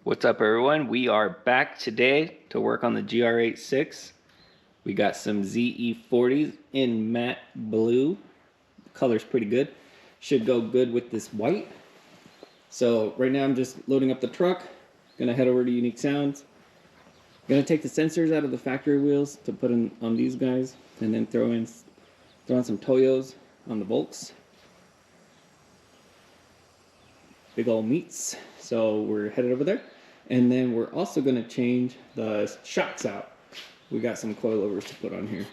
What's up, everyone? We are back today to work on the GR86. We got some ZE40s in matte blue. The color's pretty good. Should go good with this white. So right now I'm just loading up the truck. Gonna head over to Unique Sounds. Gonna take the sensors out of the factory wheels to put in on these guys, and then throw in some Toyos on the bolts. Big old meats. So we're headed over there. And then we're also going to change the shocks out. We got some coilovers to put on here.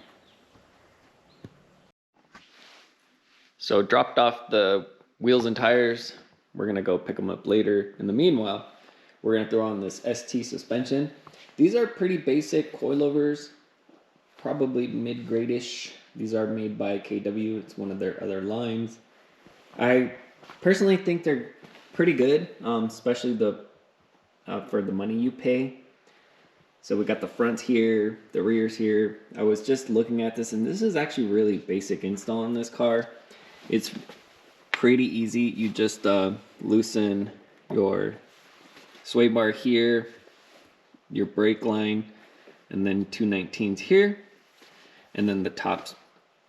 So dropped off the wheels and tires. We're going to go pick them up later. In the meanwhile, we're going to throw on this ST suspension. These are pretty basic coilovers, probably mid-grade-ish. These are made by KW. It's one of their other lines. I personally think they're pretty good, especially for the money you pay. So we got the fronts here, the rears here. I was just looking at this, and this is actually really basic install on this car. It's pretty easy. You just loosen your sway bar here, your brake line, and then 219s here, and then the tops.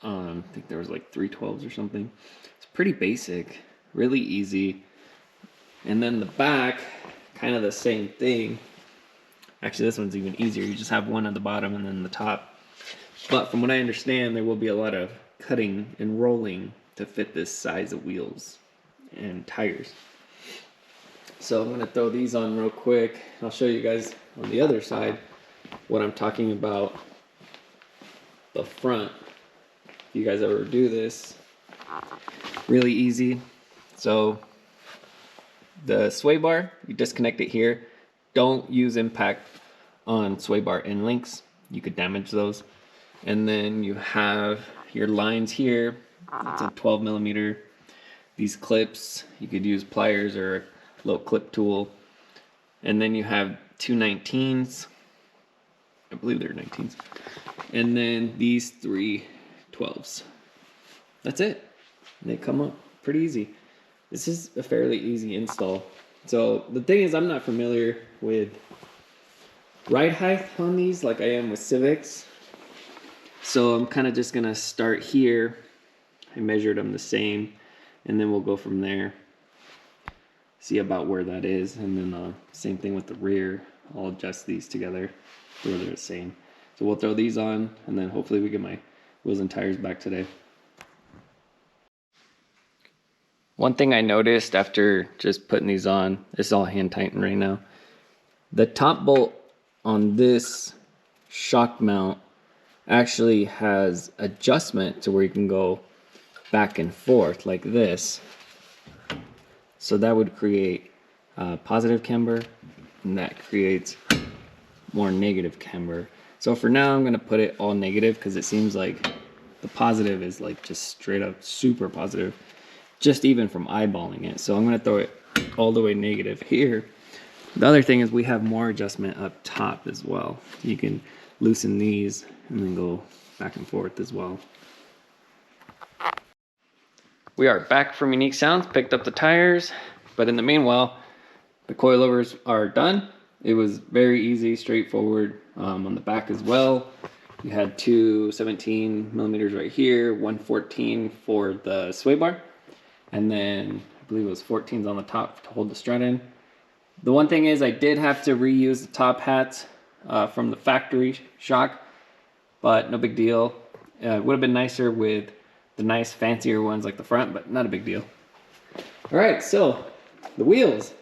I think there was like 312s or something. It's pretty basic, really easy. And then the back, kind of the same thing. Actually, this one's even easier. You just have one at the bottom and then the top. But from what I understand, there will be a lot of cutting and rolling to fit this size of wheels and tires. So I'm going to throw these on real quick. I'll show you guys on the other side what I'm talking about. The front. If you guys ever do this, really easy. So the sway bar, you disconnect it here. Don't use impact on sway bar end links. You could damage those. And then you have your lines here. It's a 12 millimeter. These clips, you could use pliers or a little clip tool. And then you have 219s. I believe they're 19s. And then these 3 12s. That's it. And they come up pretty easy. This is a fairly easy install. So the thing is, I'm not familiar with ride height on these like I am with Civics. So I'm kind of just gonna start here. I measured them the same, and then we'll go from there. See about where that is, and then same thing with the rear. I'll adjust these together where they're the same. So we'll throw these on, and then hopefully we get my wheels and tires back today. One thing I noticed after just putting these on, it's all hand tightened right now. The top bolt on this shock mount actually has adjustment to where you can go back and forth like this. So that would create positive camber, and that creates more negative camber. So for now, I'm gonna put it all negative because it seems like the positive is like just straight up super positive, just even from eyeballing it. So I'm going to throw it all the way negative here. The other thing is we have more adjustment up top as well. You can loosen these and then go back and forth as well. We are back from Unique Sounds, picked up the tires, but in the meanwhile, the coilovers are done. It was very easy, straightforward on the back as well. You had 2 17 millimeters right here, 114 for the sway bar. And then I believe it was 14s on the top to hold the strut in. The one thing is I did have to reuse the top hats from the factory shock, but no big deal. It would have been nicer with the nice fancier ones like the front, but not a big deal. All right, so the wheels,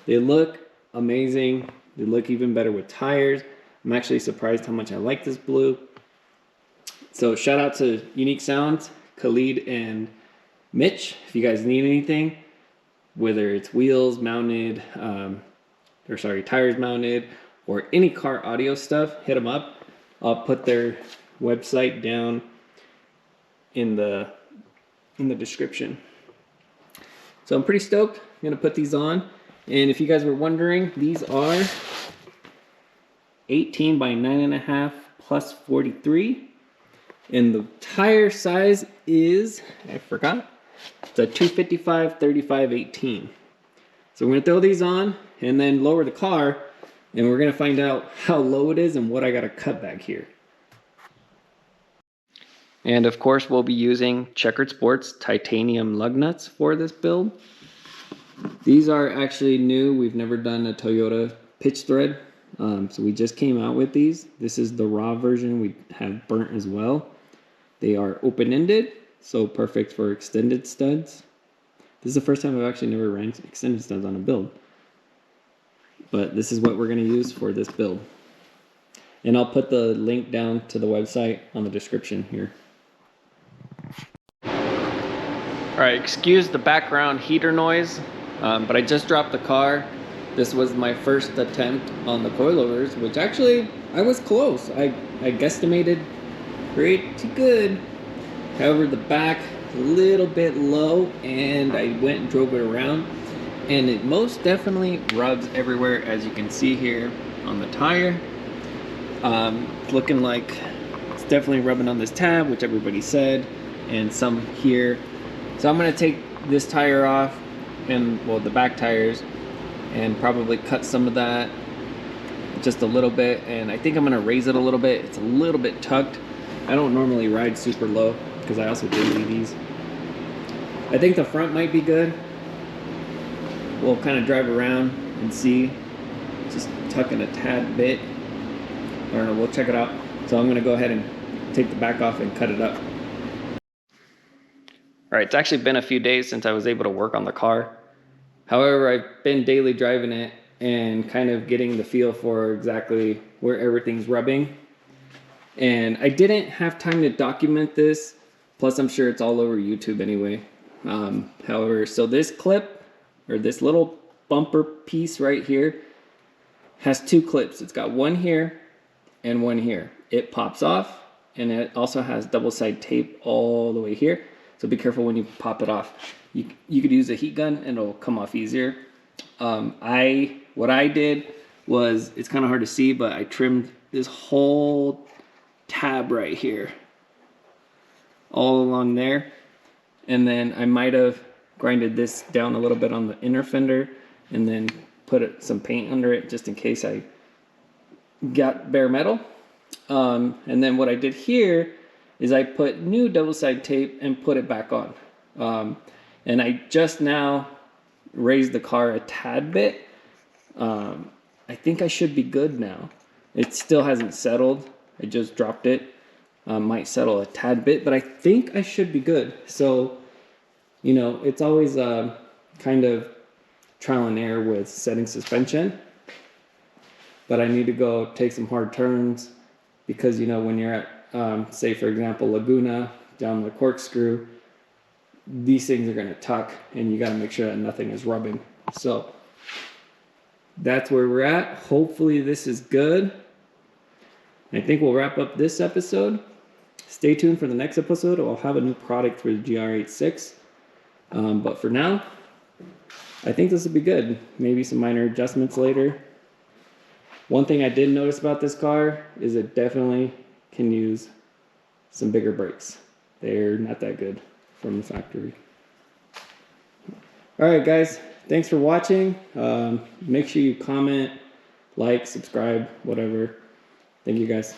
they look amazing. They look even better with tires. I'm actually surprised how much I like this blue. So shout out to Unique Sounds, Khalid and Mitch, if you guys need anything, whether it's wheels mounted, tires mounted, or any car audio stuff, hit them up. I'll put their website down in the description. So I'm pretty stoked. I'm gonna put these on, and if you guys were wondering, these are 18 by 9.5 plus 43, and the tire size is, I forgot. It's a 255 35 18. So we're gonna throw these on and then lower the car, and we're gonna find out how low it is and what I gotta cut back here. And of course, we'll be using Checkerd Sports titanium lug nuts for this build. These are actually new. We've never done a Toyota pitch thread, so we just came out with these. This is the raw version. We have burnt as well. They are open-ended, so perfect for extended studs. This is the first time I've actually never ran extended studs on a build, but this is what we're going to use for this build. And I'll put the link down to the website on the description here. Alright, excuse the background heater noise, but I just dropped the car. This was my first attempt on the coilovers, which actually I was close. I guesstimated pretty good. However, the back a little bit low, and I went and drove it around, and it most definitely rubs everywhere, as you can see here on the tire. Looking like it's definitely rubbing on this tab, which everybody said, and some here. So I'm going to take this tire off, and well, the back tires, and probably cut some of that just a little bit, and I think I'm going to raise it a little bit. It's a little bit tucked. I don't normally ride super low because I also daily these. I think the front might be good. We'll kind of drive around and see. Just tucking a tad bit. I don't know, we'll check it out. So I'm going to go ahead and take the back off and cut it up. Alright, it's actually been a few days since I was able to work on the car. However, I've been daily driving it and kind of getting the feel for exactly where everything's rubbing. And I didn't have time to document this, plus I'm sure it's all over YouTube anyway. However, so this clip, or this little bumper piece right here, has two clips. It's got one here and one here. It pops off, and it also has double side tape all the way here. So be careful when you pop it off. You could use a heat gun and it'll come off easier. What I did was, it's kind of hard to see, but I trimmed this whole tab right here, all along there. And then I might have grinded this down a little bit on the inner fender and then put some paint under it just in case I got bare metal. And then what I did here is I put new double side tape and put it back on. And I just now raised the car a tad bit. I think I should be good now. It still hasn't settled. I just dropped it. Might settle a tad bit, but I think I should be good. So, you know, it's always kind of trial and error with setting suspension. But I need to go take some hard turns because, you know, when you're at, say, for example, Laguna, down the corkscrew, these things are going to tuck, and you got to make sure that nothing is rubbing. So that's where we're at. Hopefully this is good. I think we'll wrap up this episode. Stay tuned for the next episode. I'll have a new product for the GR86. But for now, I think this will be good. Maybe some minor adjustments later. One thing I did notice about this car is it definitely can use some bigger brakes. They're not that good from the factory. Alright guys, thanks for watching. Make sure you comment, like, subscribe, whatever. Thank you guys.